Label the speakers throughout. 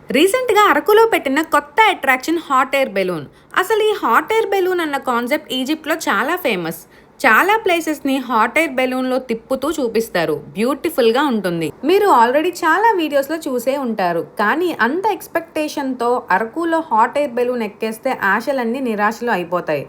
Speaker 1: రీసెంట్‌గా అరకులో పెట్టిన కొత్త అట్రాక్షన్ హాట్ ఎయిర్ బెలూన్. అసలు ఈ హాట్ ఎయిర్ బెలూన్ అన్న కాన్సెప్ట్ ఈజిప్ట్‌లో చాలా ఫేమస్. చాలా ప్లేసెస్‌ని హాట్ ఎయిర్ బెలూన్‌లో తిప్పుతూ చూపిస్తారు. బ్యూటిఫుల్‌గా ఉంటుంది. మీరు ఆల్రెడీ చాలా వీడియోస్‌లో చూసే ఉంటారు. కానీ అంత ఎక్స్‌పెక్టేషన్‌తో అరకులో హాట్ ఎయిర్ బెలూన్ ఎక్కేస్తే ఆశలన్నీ నిరాశలు అయిపోతాయి.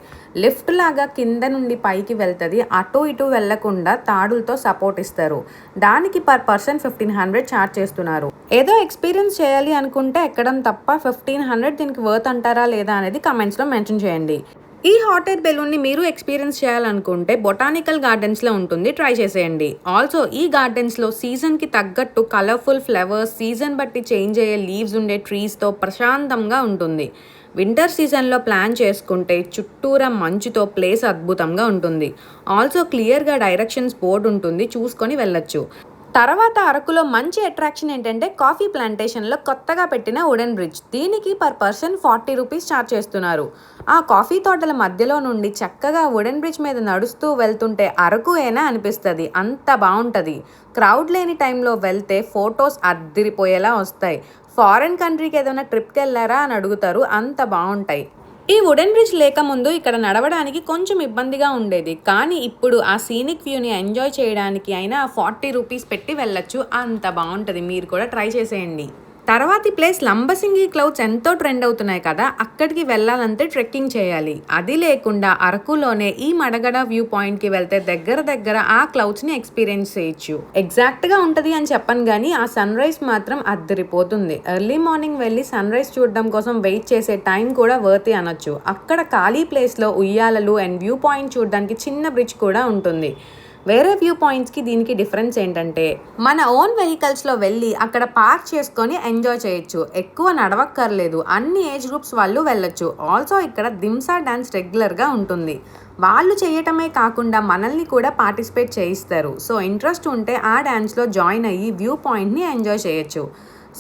Speaker 1: లిఫ్ట్ లాగా కింద నుండి పైకి వెళ్తది. అటు ఇటు వెళ్లకుండా తాడులతో సపోర్ట్ ఇస్తారు. దానికి పర్ పర్సన్ 1500 చార్జ్ చేస్తున్నారు. ఏదో ఎక్స్పీరియన్స్ చేయాలి అనుకుంటే ఎక్కడం తప్ప 1500 దీనికి వర్త్ అంటారా లేదా అనేది కమెంట్స్‌లో మెన్షన్ చేయండి. ఈ హాట్ ఎయిర్ బెలూన్ని మీరు ఎక్స్పీరియన్స్ చేయాలనుకుంటే బొటానికల్ గార్డెన్స్లో ఉంటుంది, ట్రై చేసేయండి. ఆల్సో ఈ గార్డెన్స్లో సీజన్కి తగ్గట్టు కలర్ఫుల్ ఫ్లవర్స్, సీజన్ బట్టి చేంజ్ అయ్యే లీవ్స్ ఉండే ట్రీస్తో ప్రశాంతంగా ఉంటుంది. వింటర్ సీజన్లో ప్లాన్ చేసుకుంటే చుట్టూరా మంచుతో ప్లేస్ అద్భుతంగా ఉంటుంది. ఆల్సో క్లియర్గా డైరెక్షన్స్ బోర్డు ఉంటుంది, చూసుకొని వెళ్ళొచ్చు. తర్వాత అరకులో మంచి అట్రాక్షన్ ఏంటంటే కాఫీ ప్లాంటేషన్లో కొత్తగా పెట్టిన వుడెన్ బ్రిడ్జ్. దీనికి పర్ పర్సన్ 40 రూపీస్ ఛార్జ్ చేస్తున్నారు. ఆ కాఫీ తోటల మధ్యలో నుండి చక్కగా వుడెన్ బ్రిడ్జ్ మీద నడుస్తూ వెళ్తుంటే అరకు ఏనా అనిపిస్తుంది. అంత బాగుంటుంది. క్రౌడ్ లేని టైంలో వెళ్తే ఫొటోస్ అద్దిరిపోయేలా వస్తాయి. ఫారెన్ కంట్రీకి ఏదైనా ట్రిప్కి వెళ్ళారా అని అడుగుతారు, అంత బాగుంటాయి. ఈ వుడెన్ బ్రిడ్జ్ లేకముందు ఇక్కడ నడవడానికి కొంచెం ఇబ్బందిగా ఉండేది. కానీ ఇప్పుడు ఆ సీనిక్ వ్యూని ఎంజాయ్ చేయడానికి అయినా 40 రూపీస్ పెట్టి వెళ్ళొచ్చు. అంత బాగుంటుంది. మీరు కూడా ట్రై చేసేయండి. తర్వాతి ప్లేస్ లంబసింగి క్లౌడ్స్ ఎంతో ట్రెండ్ అవుతున్నాయి కదా, అక్కడికి వెళ్ళాలంటే ట్రెక్కింగ్ చేయాలి. అది లేకుండా అరకులోనే ఈ మడగడ వ్యూ పాయింట్కి వెళ్తే దగ్గర ఆ క్లౌడ్స్ని ఎక్స్పీరియన్స్ చేయొచ్చు. ఎగ్జాక్ట్గా ఉంటుంది అని చెప్పను కానీ ఆ సన్ రైజ్ మాత్రం అద్దరిపోతుంది. ఎర్లీ మార్నింగ్ వెళ్ళి సన్ రైజ్ చూడడం కోసం వెయిట్ చేసే టైం కూడా వర్తి అనొచ్చు. అక్కడ ఖాళీ ప్లేస్లో ఉయ్యాలలు అండ్ వ్యూ పాయింట్ చూడడానికి చిన్న బ్రిడ్జ్ కూడా ఉంటుంది. వేరే వ్యూ పాయింట్స్కి దీనికి డిఫరెన్స్ ఏంటంటే మన ఓన్ వెహికల్స్లో వెళ్ళి అక్కడ పార్క్ చేసుకొని ఎంజాయ్ చేయొచ్చు. ఎక్కువ నడవక్కర్లేదు. అన్ని ఏజ్ గ్రూప్స్ వాళ్ళు వెళ్ళొచ్చు. ఆల్సో ఇక్కడ దింసా డ్యాన్స్ రెగ్యులర్గా ఉంటుంది. వాళ్ళు చేయటమే కాకుండా మనల్ని కూడా పార్టిసిపేట్ చేయిస్తారు. సో ఇంట్రెస్ట్ ఉంటే ఆ డ్యాన్స్లో జాయిన్ అయ్యి వ్యూ పాయింట్ని ఎంజాయ్ చేయొచ్చు.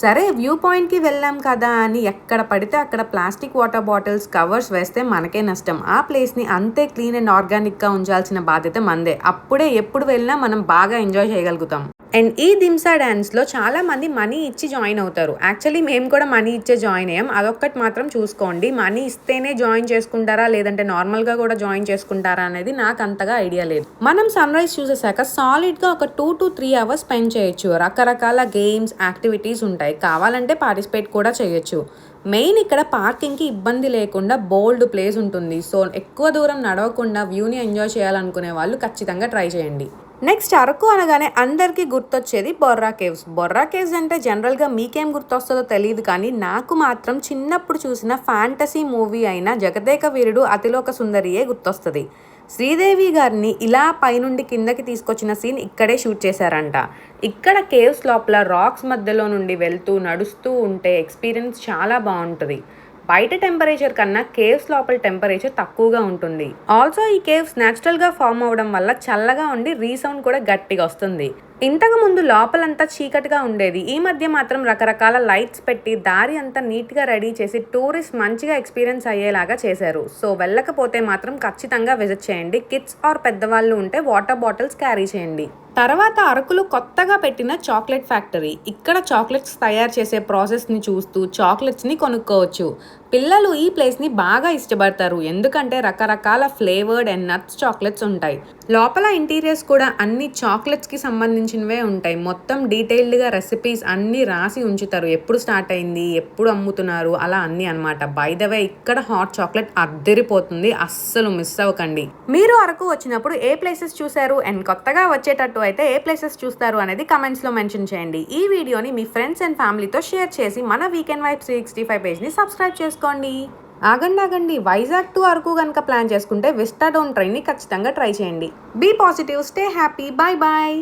Speaker 1: సరే, వ్యూ పాయింట్కి వెళ్ళాం కదా అని ఎక్కడ పడితే అక్కడ ప్లాస్టిక్ వాటర్ బాటిల్స్, కవర్స్ వేస్తే మనకే నష్టం. ఆ ప్లేస్ని అంతే క్లీన్ అండ్ ఆర్గానిక్గా ఉంచాల్సిన బాధ్యత మనదే. అప్పుడే ఎప్పుడు వెళ్ళినా మనం బాగా ఎంజాయ్ చేయగలుగుతాం. అండ్ ఈ దింసా డ్యాన్స్లో చాలామంది మనీ ఇచ్చి జాయిన్ అవుతారు. యాక్చువల్లీ మేము కూడా మనీ ఇచ్చే జాయిన్ అయ్యాం. అదొక్కటి మాత్రం చూసుకోండి. మనీ ఇస్తేనే జాయిన్ చేసుకుంటారా లేదంటే నార్మల్గా కూడా జాయిన్ చేసుకుంటారా అనేది నాకు అంతగా ఐడియా లేదు. మనం సన్ రైజ్ చూసేసాక సాలిడ్గా ఒక 2 to 3 అవర్స్ స్పెండ్ చేయొచ్చు. రకరకాల గేమ్స్, యాక్టివిటీస్ ఉంటాయి. కావాలంటే పార్టిసిపేట్ కూడా చేయొచ్చు. మెయిన్ ఇక్కడ పార్కింగ్కి ఇబ్బంది లేకుండా బోల్డ్ ప్లేస్ ఉంటుంది. సో ఎక్కువ దూరం నడవకుండా వ్యూని ఎంజాయ్ చేయాలనుకునే వాళ్ళు ఖచ్చితంగా ట్రై చేయండి. నెక్స్ట్ అరకు అనగానే అందరికీ గుర్తొచ్చేది బొర్రా కేవ్స్. బొర్రా కేవ్స్ అంటే జనరల్గా మీకేం గుర్తొస్తుందో తెలియదు కానీ నాకు మాత్రం చిన్నప్పుడు చూసిన ఫ్యాంటసీ మూవీ అయిన జగదేక వీరుడు అతిలోక సుందరియే గుర్తొస్తుంది. శ్రీదేవి గారిని ఇలా పైనుండి కిందకి తీసుకొచ్చిన సీన్ ఇక్కడే షూట్ చేశారంట. ఇక్కడ కేవ్స్ లోపల రాక్స్ మధ్యలో నుండి వెళ్తూ నడుస్తూ ఉంటే ఎక్స్పీరియన్స్ చాలా బాగుంటుంది. బయట టెంపరేచర్ కన్నా కేవ్స్ లోపల టెంపరేచర్ తక్కువగా ఉంటుంది. ఆల్సో ఈ కేవ్స్ న్యాచురల్గా ఫామ్ అవడం వల్ల చల్లగా ఉండి రీసౌండ్ కూడా గట్టిగా వస్తుంది. ఇంతకు ముందు లోపలంతా చీకటిగా ఉండేది. ఈ మధ్య మాత్రం రకరకాల లైట్స్ పెట్టి దారి అంతా నీట్గా రెడీ చేసి టూరిస్ట్ మంచిగా ఎక్స్పీరియన్స్ అయ్యేలాగా చేశారు. సో వెళ్ళకపోతే మాత్రం ఖచ్చితంగా విజిట్ చేయండి. కిడ్స్ ఆర్ పెద్దవాళ్ళు ఉంటే వాటర్ బాటిల్స్ క్యారీ చేయండి. తర్వాత అరకులో కొత్తగా పెట్టిన చాక్లెట్ ఫ్యాక్టరీ. ఇక్కడ చాక్లెట్స్ తయారు చేసే ప్రాసెస్ని చూస్తూ చాక్లెట్స్ని కొనుక్కోవచ్చు. పిల్లలు ఈ ప్లేస్ని బాగా ఇష్టపడతారు. ఎందుకంటే రకరకాల ఫ్లేవర్డ్ అండ్ నట్స్ చాక్లెట్స్ ఉంటాయి. లోపల ఇంటీరియర్స్ కూడా అన్ని చాక్లెట్స్కి సంబంధించినవే ఉంటాయి. మొత్తం డీటెయిల్డ్గా రెసిపీస్ అన్నీ రాసి ఉంచుతారు. ఎప్పుడు స్టార్ట్ అయింది, ఎప్పుడు అమ్ముతున్నారు, అలా అన్నీ అనమాట. బై ద వే ఇక్కడ హాట్ చాక్లెట్ అద్దరిపోతుంది. అస్సలు మిస్ అవ్వకండి. మీరు అరకు వచ్చినప్పుడు ఏ ప్లేసెస్ చూశారు అండ్ కొత్తగా వచ్చేటట్టు అయితే ఏ ప్లేసెస్ చూస్తారు అనేది కమెంట్స్లో మెన్షన్ చేయండి. ఈ వీడియోని మీ ఫ్రెండ్స్ అండ్ ఫ్యామిలీతో షేర్ చేసి మన వీకెండ్ వైబ్ 365 పేజ్ని సబ్స్క్రైబ్ చేసుకోండి. ఆగండి, వైజాగ్ టు అరకు కనుక ప్లాన్ చేసుకుంటే విస్టాడోన్ ట్రైన్ని ఖచ్చితంగా ట్రై చేయండి. Be positive, stay happy, bye bye.